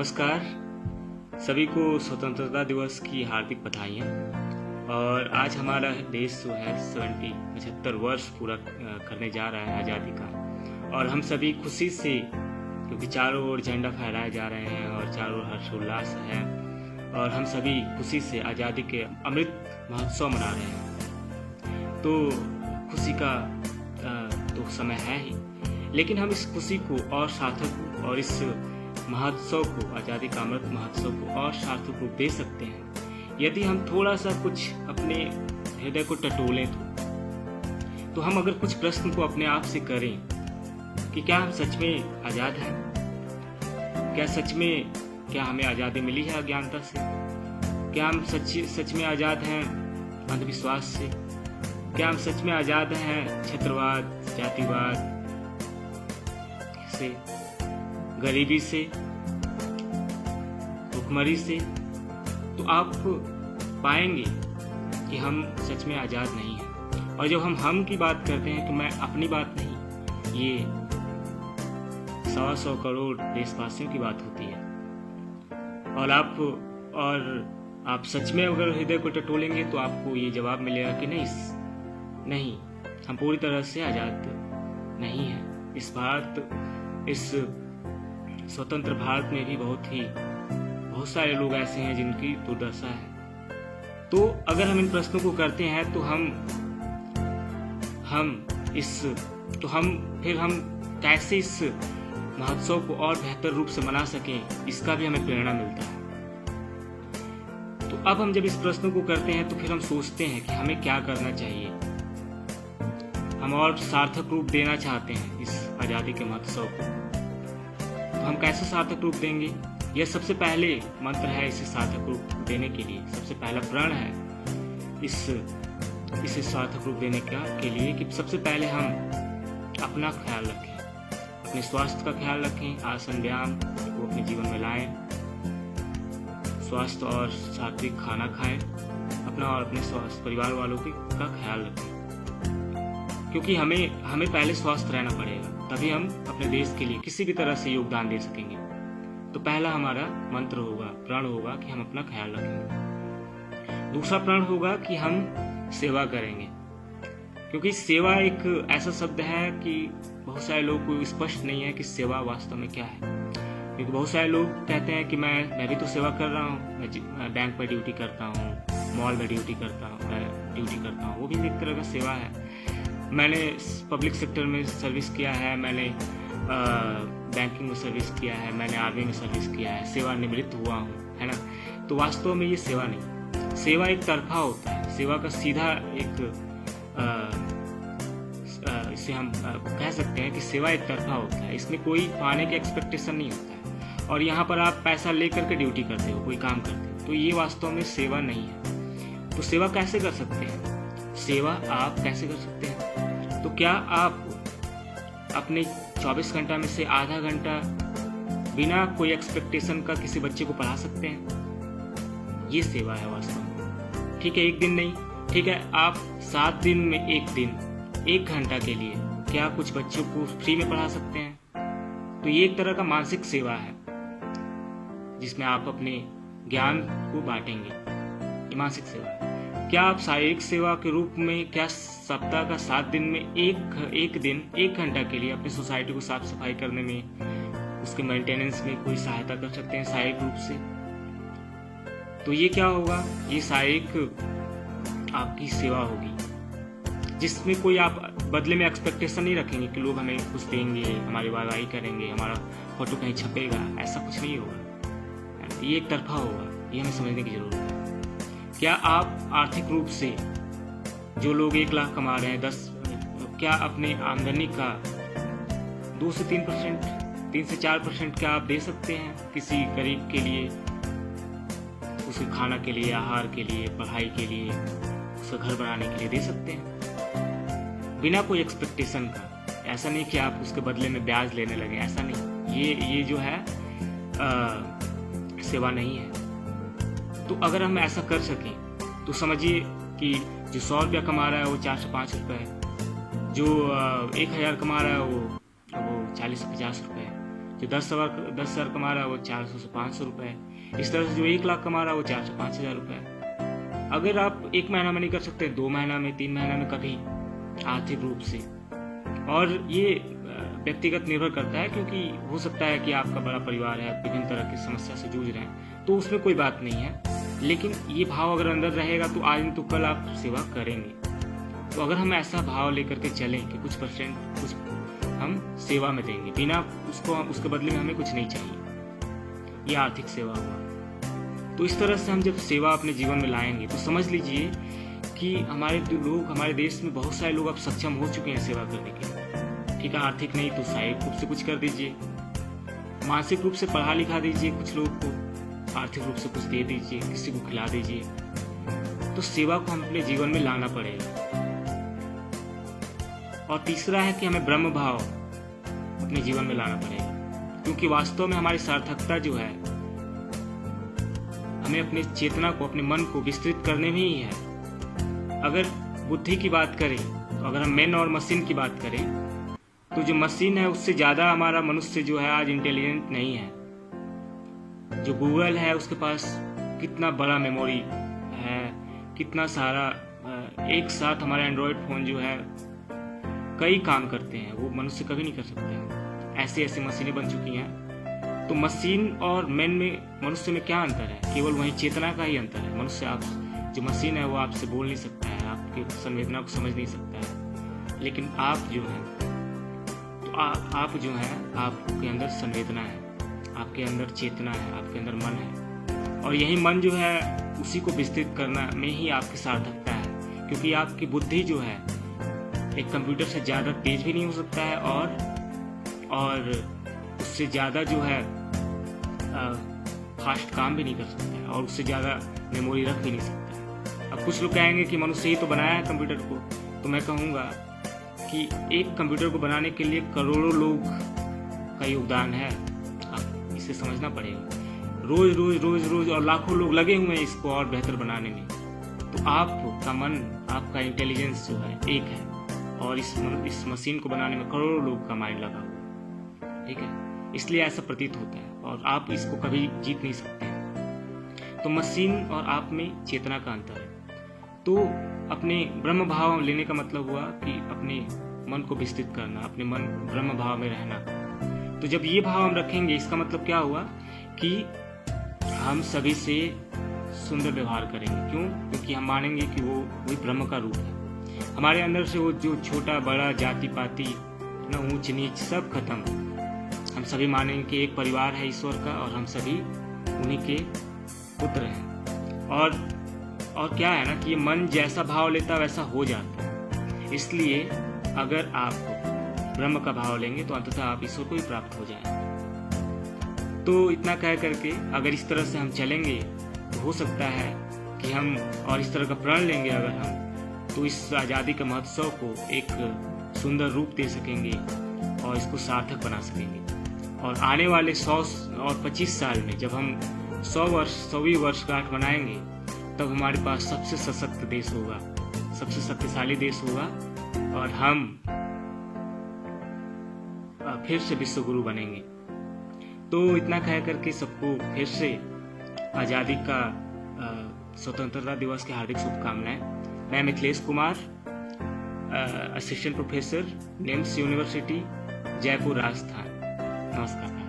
नमस्कार। सभी को स्वतंत्रता दिवस की हार्दिक बधाइयाँ। और आज हमारा देश जो है 75 वर्ष पूरा करने जा रहा है आज़ादी का। और हम सभी खुशी से, क्योंकि चारों ओर झंडा फहराए जा रहे हैं और चारों ओर हर्षोल्लास है, और हम सभी खुशी से आज़ादी के अमृत महोत्सव मना रहे हैं। तो खुशी का तो समय है ही, लेकिन हम इस खुशी को और सार्थक और इस महोत्सव को, आज़ादी का अमृत महोत्सव को और सार्थक रूप दे सकते हैं यदि हम थोड़ा सा कुछ अपने हृदय को टटोलें। तो हम अगर कुछ प्रश्न को अपने आप से करें कि क्या हम सच में आज़ाद हैं? क्या हमें आज़ादी मिली है अज्ञानता से? क्या हम सच में आज़ाद हैं अंधविश्वास से? क्या हम सच में आज़ाद हैं क्षेत्रवाद, जातिवाद से, गरीबी से, भुखमरी से? तो आप पाएंगे कि हम सच में आज़ाद नहीं हैं। और जब हम की बात करते हैं तो मैं अपनी बात नहीं, ये 100 करोड़ देशवासियों की बात होती है। और आप सच में अगर हृदय को टटोलेंगे तो आपको ये जवाब मिलेगा कि नहीं, हम पूरी तरह से आज़ाद नहीं हैं। इस स्वतंत्र भारत में भी बहुत सारे लोग ऐसे हैं जिनकी दुर्दशा है। तो अगर हम इन प्रश्नों को करते हैं तो हम कैसे इस महोत्सव को और बेहतर रूप से मना सकें, इसका भी हमें प्रेरणा मिलता है। तो अब हम जब इस प्रश्न को करते हैं तो फिर हम सोचते हैं कि हमें क्या करना चाहिए। हम और सार्थक रूप देना चाहते हैं इस आज़ादी के महोत्सव को। तो हम कैसे सार्थक रूप देंगे? यह सबसे पहले मंत्र है इसे सार्थक रूप देने के लिए। सबसे पहला प्रण है इसे सार्थक रूप देने के लिए कि सबसे पहले हम अपना ख्याल रखें, अपने स्वास्थ्य का ख्याल रखें। आसन व्यायाम को अपने जीवन में लाएं, स्वास्थ्य और सात्विक खाना खाएं, अपना और अपने स्वास्थ्य परिवार वालों का ख्याल रखें। क्योंकि हमें पहले स्वस्थ रहना पड़ेगा, तभी हम अपने देश के लिए किसी भी तरह से योगदान दे सकेंगे। तो पहला हमारा मंत्र होगा, प्रण होगा कि हम अपना ख्याल रखेंगे। दूसरा प्रण होगा कि हम सेवा करेंगे, क्योंकि सेवा एक ऐसा शब्द है कि बहुत सारे लोग को स्पष्ट नहीं है कि सेवा वास्तव में क्या है। क्योंकि बहुत सारे लोग कहते हैं कि मैं भी तो सेवा कर रहा हूँ, मैं बैंक पर ड्यूटी करता हूँ, मॉल में ड्यूटी करता हूँ, वो भी एक तरह का सेवा है। मैंने पब्लिक सेक्टर में सर्विस किया है, मैंने बैंकिंग में सर्विस किया है, मैंने आर्मी में सर्विस किया है, सेवानिवृत्त हुआ हूँ, है ना। तो वास्तव में ये सेवा नहीं, सेवा एक तरफा होता है। सेवा का सीधा इसे हम कह सकते हैं कि सेवा एक तरफा होता है, इसमें कोई पाने के एक्सपेक्टेशन नहीं होता है। और यहाँ पर आप पैसा लेकर के ड्यूटी करते हो, कोई काम करते हो, तो ये वास्तव में सेवा नहीं है। तो सेवा कैसे कर सकते हैं? सेवा आप कैसे कर सकते हैं? तो क्या आप अपने 24 घंटा में से आधा घंटा बिना कोई एक्सपेक्टेशन का किसी बच्चे को पढ़ा सकते हैं? ये सेवा है वास्तव में। ठीक है, एक दिन नहीं, ठीक है, आप 7 दिन में एक घंटा के लिए क्या कुछ बच्चों को फ्री में पढ़ा सकते हैं? तो ये एक तरह का मानसिक सेवा है जिसमें आप अपने ज्ञान को बांटेंगे। ये मानसिक सेवा है। क्या आप शारीरिक सेवा के रूप में क्या सप्ताह का 7 दिन में एक घंटा के लिए अपनी सोसाइटी को साफ सफाई करने में, उसके मेंटेनेंस में कोई सहायता कर सकते हैं शारीरिक रूप से? तो ये क्या होगा? ये शारीरिक आपकी सेवा होगी, जिसमें कोई आप बदले में एक्सपेक्टेशन नहीं रखेंगे कि लोग हमें कुछ देंगे, हमारी वाहवाही करेंगे, हमारा फोटो कहीं छपेगा। ऐसा कुछ नहीं होगा, ये एक तरफा होगा। ये हमें समझने की जरूरत है। क्या आप आर्थिक रूप से, जो लोग 1 लाख कमा रहे हैं, क्या अपने आमदनी का 2 से 3%, 3 से 4% क्या आप दे सकते हैं किसी गरीब के लिए, उसके खाना के लिए, आहार के लिए, पढ़ाई के लिए, उसका घर बनाने के लिए दे सकते हैं बिना कोई एक्सपेक्टेशन का? ऐसा नहीं कि आप उसके बदले में ब्याज लेने लगे, ऐसा नहीं। ये जो है सेवा नहीं है। तो अगर हम ऐसा कर सकें तो समझिए कि जो 100 रुपया कमा रहा है वो 4 से 5 रुपये, जो 1000 कमा रहा है वो 40 से 50 रुपये, जो 10,000 कमा रहा है वो 400 से 500 रुपये, इस तरह से जो 1 लाख कमा रहा है वो 4 से 5,000 रुपये। अगर आप 1 महीना में नहीं कर सकते, 2 महीना में, 3 महीना में कभी आर्थिक रूप से, और ये व्यक्तिगत निर्भर करता है, क्योंकि हो सकता है कि आपका बड़ा परिवार है, विभिन्न तरह की समस्या से जूझ रहे हैं, तो उसमें कोई बात नहीं है। लेकिन ये भाव अगर अंदर रहेगा तो आज नहीं तो कल आप सेवा करेंगे। तो अगर हम ऐसा भाव लेकर के चलें कि कुछ परसेंट कुछ हम सेवा में देंगे, बिना उसके बदले में हमें कुछ नहीं चाहिए, ये आर्थिक सेवा हुआ। तो इस तरह से हम जब सेवा अपने जीवन में लाएंगे तो समझ लीजिए कि हमारे देश में बहुत सारे लोग अब सक्षम हो चुके हैं सेवा करने के लिए। ठीक है, आर्थिक नहीं तो शारीरिक रूप से कुछ कर दीजिए, मानसिक रूप से पढ़ा लिखा दीजिए कुछ लोग को, आर्थिक रूप से कुछ दे दीजिए, किसी को खिला दीजिए। तो सेवा को हम अपने जीवन में लाना पड़ेगा। और तीसरा है कि हमें ब्रह्म भाव अपने जीवन में लाना पड़ेगा, क्योंकि वास्तव में हमारी सार्थकता जो है हमें अपनी चेतना को, अपने मन को विस्तृत करने में ही है। अगर बुद्धि की बात करें, तो अगर हम मैन और मशीन की बात करें, तो जो मशीन है उससे ज़्यादा हमारा मनुष्य जो है आज इंटेलिजेंट नहीं है। जो गूगल है उसके पास कितना बड़ा मेमोरी है, कितना सारा, एक साथ हमारे एंड्रॉयड फ़ोन जो है कई काम करते हैं, वो मनुष्य कभी नहीं कर सकते हैं। ऐसी ऐसी मशीनें बन चुकी हैं। तो मशीन और मैन में, मनुष्य में क्या अंतर है? केवल वही चेतना का ही अंतर है। मनुष्य, आप जो मशीन है वो आपसे बोल नहीं सकता है, आपकी संवेदना को समझ नहीं सकता है, लेकिन आप जो है, तो आप जो है, आपके अंदर संवेदना है, आपके अंदर चेतना है, आपके अंदर मन है, और यही मन जो है उसी को विस्तृत करना में ही आपकी सार्थकता है। क्योंकि आपकी बुद्धि जो है एक कंप्यूटर से ज़्यादा तेज भी नहीं हो सकता है, और उससे ज़्यादा जो है फास्ट काम भी नहीं कर सकता है, और उससे ज़्यादा मेमोरी रख भी नहीं सकता है। अब कुछ लोग कहेंगे कि मनुष्य ही तो बनाया है कंप्यूटर को, तो मैं कहूँगा कि एक कंप्यूटर को बनाने के लिए करोड़ों लोग का योगदान है। आप इसे समझना पड़ेगा। रोज रोज रोज रोज और लाखों लोग लगे हुए हैं इसको और बेहतर बनाने में। तो आपका मन, आपका इंटेलिजेंस जो है एक है, और इस मशीन को बनाने में करोड़ों लोग का माइंड लगा हुआ। ठीक है, इसलिए ऐसा प्रतीत होता है, और आप इसको कभी जीत नहीं सकते। तो मशीन और आप में चेतना का अंतर है। तो अपने ब्रह्म भाव लेने का मतलब हुआ कि अपने मन को विस्तृत करना, अपने मन ब्रह्म भाव में रहना। तो जब ये भाव हम रखेंगे, इसका मतलब क्या हुआ कि हम सभी से सुंदर व्यवहार करेंगे। क्यों? क्योंकि हम मानेंगे कि वो ब्रह्म का रूप है। हमारे अंदर से वो जो छोटा बड़ा, जाति पाति, ना ऊंच नीच, सब खत्म। हम सभी मानेंगे कि एक परिवार है ईश्वर का, और हम सभी उन्हीं के पुत्र हैं। और क्या है ना कि ये मन जैसा भाव लेता वैसा हो जाता है। इसलिए अगर आप ब्रह्म का भाव लेंगे तो अंततः आप ईश्वर को ही प्राप्त हो जाएंगे। तो इतना कह करके अगर इस तरह से हम चलेंगे तो हो सकता है कि हम, और इस तरह का प्रण लेंगे अगर हम, तो इस आज़ादी के महोत्सव को एक सुंदर रूप दे सकेंगे और इसको सार्थक बना सकेंगे। और आने वाले 100 और 25 साल में जब हम 100वीं वर्षगांठ मनाएंगे, तब हमारे पास सबसे सशक्त देश होगा, सबसे शक्तिशाली देश होगा, और हम फिर से विश्व गुरु बनेंगे। तो इतना कह करके सबको फिर से आज़ादी का, स्वतंत्रता दिवस की हार्दिक शुभकामनाएं। मैं Mithilesh Kumar, assistant professor, NIMS university, Jaipur, Rajasthan. नमस्कार।